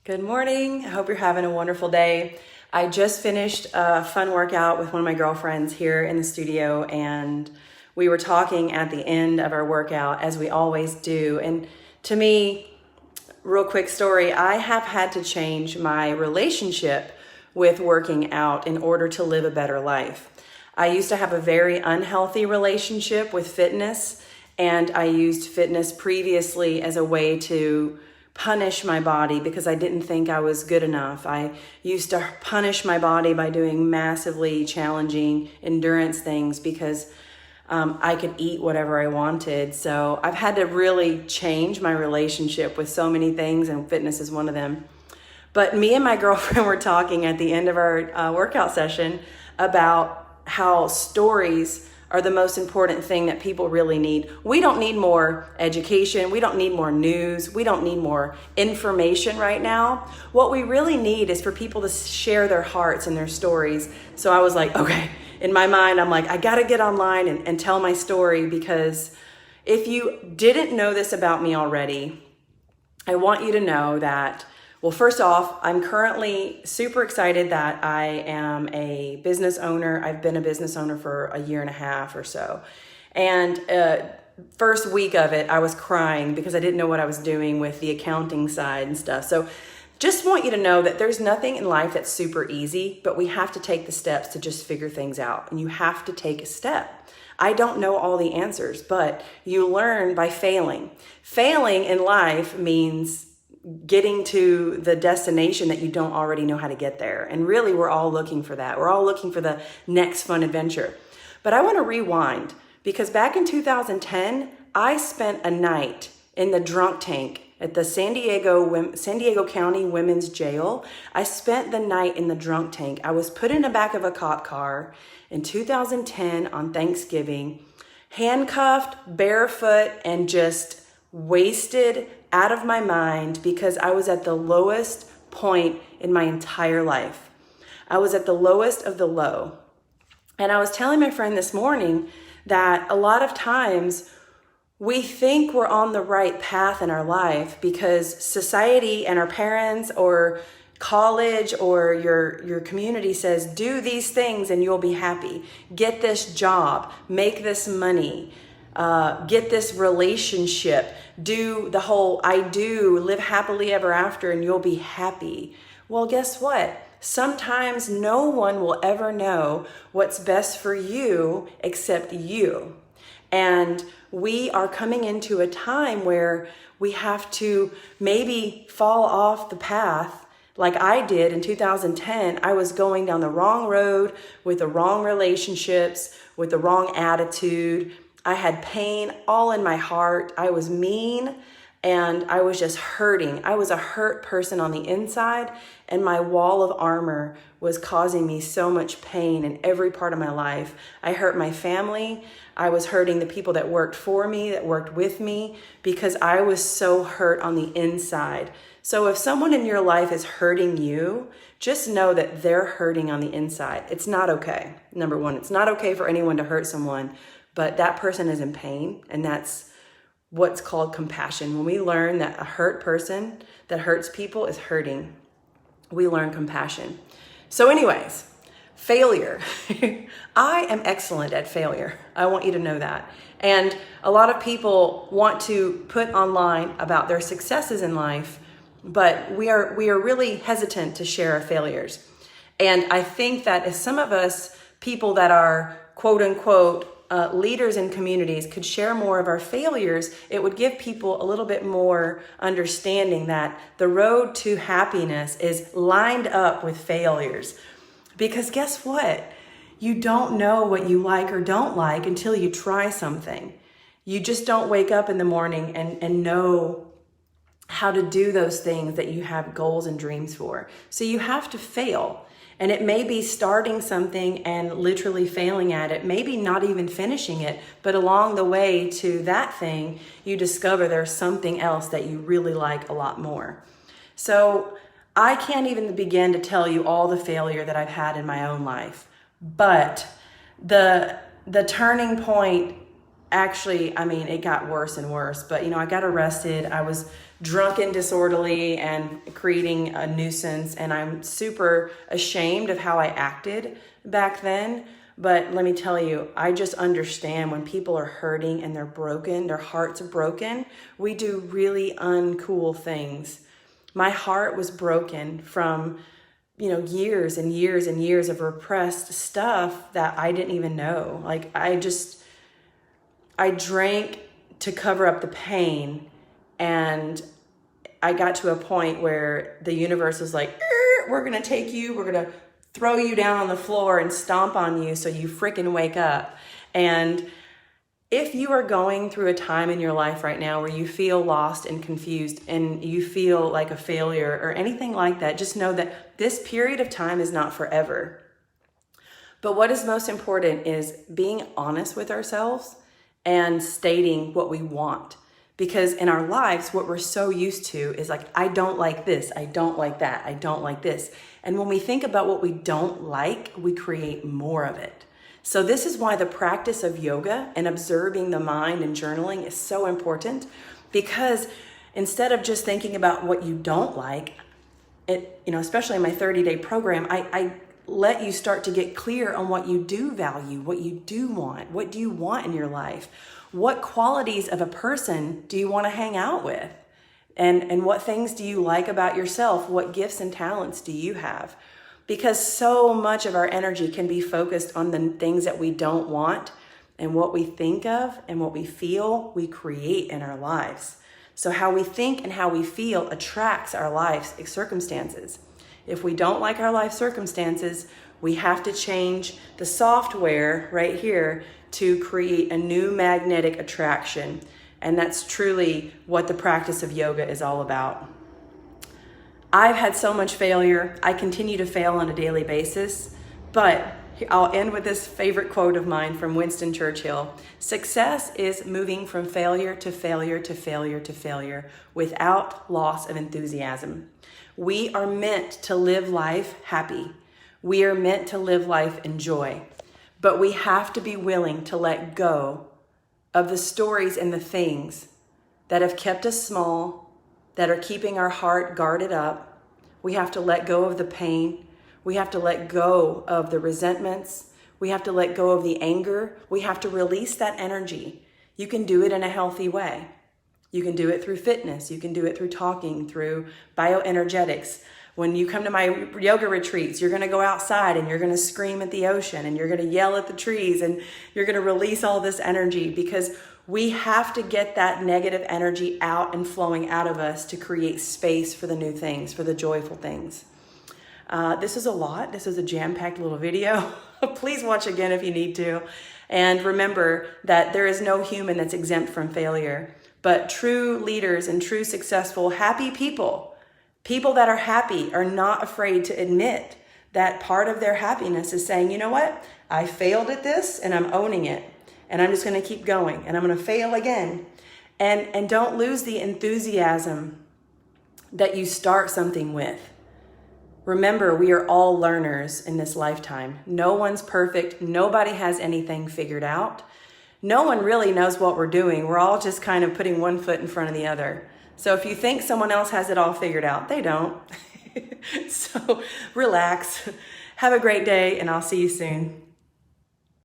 Good morning. I hope you're having a wonderful day. I just finished a fun workout with one of my girlfriends here in the studio, and we were talking at the end of our workout, as we always do. And to me, real quick story, I have had to change my relationship with working out in order to live a better life. I used to have a very unhealthy relationship with fitness, and I used fitness previously as a way to punish my body because I didn't think I was good enough. I used to punish my body by doing massively challenging endurance things because I could eat whatever I wanted. So I've had to really change my relationship with so many things, and fitness is one of them. But me and my girlfriend were talking at the end of our workout session about how stories are the most important thing that people really need. We don't need more education. We don't need more news. We don't need more information right now. What we really need is for people to share their hearts and their stories. So I was like, okay, in my mind, I'm like, I gotta get online and tell my story, because if you didn't know this about me already, I want you to know that, well, first off, I'm currently super excited that I am a business owner. I've been a business owner for a year and a half or so. And first week of it, I was crying because I didn't know what I was doing with the accounting side and stuff. So just want you to know that there's nothing in life that's super easy, but we have to take the steps to just figure things out. And you have to take a step. I don't know all the answers, but you learn by failing. Failing in life means getting to the destination that you don't already know how to get there. And really, we're all looking for that. We're all looking for the next fun adventure. But I want to rewind, because back in 2010, I spent a night in the drunk tank at the San Diego County Women's Jail. I spent the night in the drunk tank. I was put in the back of a cop car in 2010 on Thanksgiving, handcuffed, barefoot, and just wasted out of my mind because I was at the lowest point in my entire life. I was at the lowest of the low. And I was telling my friend this morning that a lot of times we think we're on the right path in our life because society and our parents or college or your community says, do these things and you'll be happy. Get this job, make this money, get this relationship, do the whole I do, live happily ever after, and you'll be happy. Well, guess what? Sometimes no one will ever know what's best for you except you. And we are coming into a time where we have to maybe fall off the path like I did in 2010. I was going down the wrong road with the wrong relationships, with the wrong attitude. I had pain all in my heart. I was mean and I was just hurting. I was a hurt person on the inside, and my wall of armor was causing me so much pain in every part of my life. I hurt my family. I was hurting the people that worked for me, that worked with me, because I was so hurt on the inside. So if someone in your life is hurting you, just know that they're hurting on the inside. It's not okay. Number one, it's not okay for anyone to hurt someone, but that person is in pain, and that's what's called compassion. When we learn that a hurt person that hurts people is hurting, we learn compassion. So anyways, failure. I am excellent at failure. I want you to know that. And a lot of people want to put online about their successes in life, but we are really hesitant to share our failures. And I think that if some of us, people that are quote unquote leaders in communities, could share more of our failures, it would give people a little bit more understanding that the road to happiness is lined up with failures. Because guess what? You don't know what you like or don't like until you try something. You just don't wake up in the morning and know how to do those things that you have goals and dreams for. So you have to fail. And it may be starting something and literally failing at it, maybe not even finishing it, but along the way to that thing, you discover there's something else that you really like a lot more. So I can't even begin to tell you all the failure that I've had in my own life, but the turning point, actually, I mean, it got worse and worse, but I got arrested. I was drunken, disorderly, and creating a nuisance. And I'm super ashamed of how I acted back then. But let me tell you, I just understand when people are hurting and they're broken, their hearts are broken, we do really uncool things. My heart was broken from, years and years and years of repressed stuff that I didn't even know. Like I drank to cover up the pain, and I got to a point where the universe was like, we're going to take you, we're going to throw you down on the floor and stomp on you so you freaking wake up. And if you are going through a time in your life right now where you feel lost and confused and you feel like a failure or anything like that, just know that this period of time is not forever. But what is most important is being honest with ourselves and stating what we want. Because in our lives, what we're so used to is like, I don't like this, I don't like that, I don't like this. And when we think about what we don't like, we create more of it. So this is why the practice of yoga and observing the mind and journaling is so important, because instead of just thinking about what you don't like, especially in my 30-day program, I let you start to get clear on what you do value, what you do want, what do you want in your life? What qualities of a person do you want to hang out with? And what things do you like about yourself? What gifts and talents do you have? Because so much of our energy can be focused on the things that we don't want, and what we think of and what we feel, we create in our lives. So how we think and how we feel attracts our life circumstances. If we don't like our life circumstances, we have to change the software right here to create a new magnetic attraction. And that's truly what the practice of yoga is all about. I've had so much failure. I continue to fail on a daily basis, but I'll end with this favorite quote of mine from Winston Churchill. Success is moving from failure to failure to failure to failure without loss of enthusiasm. We are meant to live life happy. We are meant to live life in joy, but we have to be willing to let go of the stories and the things that have kept us small, that are keeping our heart guarded up. We have to let go of the pain. We have to let go of the resentments. We have to let go of the anger. We have to release that energy. You can do it in a healthy way. You can do it through fitness. You can do it through talking, through bioenergetics. When you come to my yoga retreats, you're going to go outside and you're going to scream at the ocean and you're going to yell at the trees and you're going to release all this energy, because we have to get that negative energy out and flowing out of us to create space for the new things, for the joyful things. This is a lot. This is a jam-packed little video. Please watch again if you need to. And remember that there is no human that's exempt from failure, but true leaders and true successful, happy people that are happy, are not afraid to admit that part of their happiness is saying, you know what? I failed at this and I'm owning it. And I'm just going to keep going, and I'm going to fail again. And don't lose the enthusiasm that you start something with. Remember, we are all learners in this lifetime. No one's perfect. Nobody has anything figured out. No one really knows what we're doing. We're all just kind of putting one foot in front of the other. So if you think someone else has it all figured out, they don't. So relax. Have a great day, and I'll see you soon.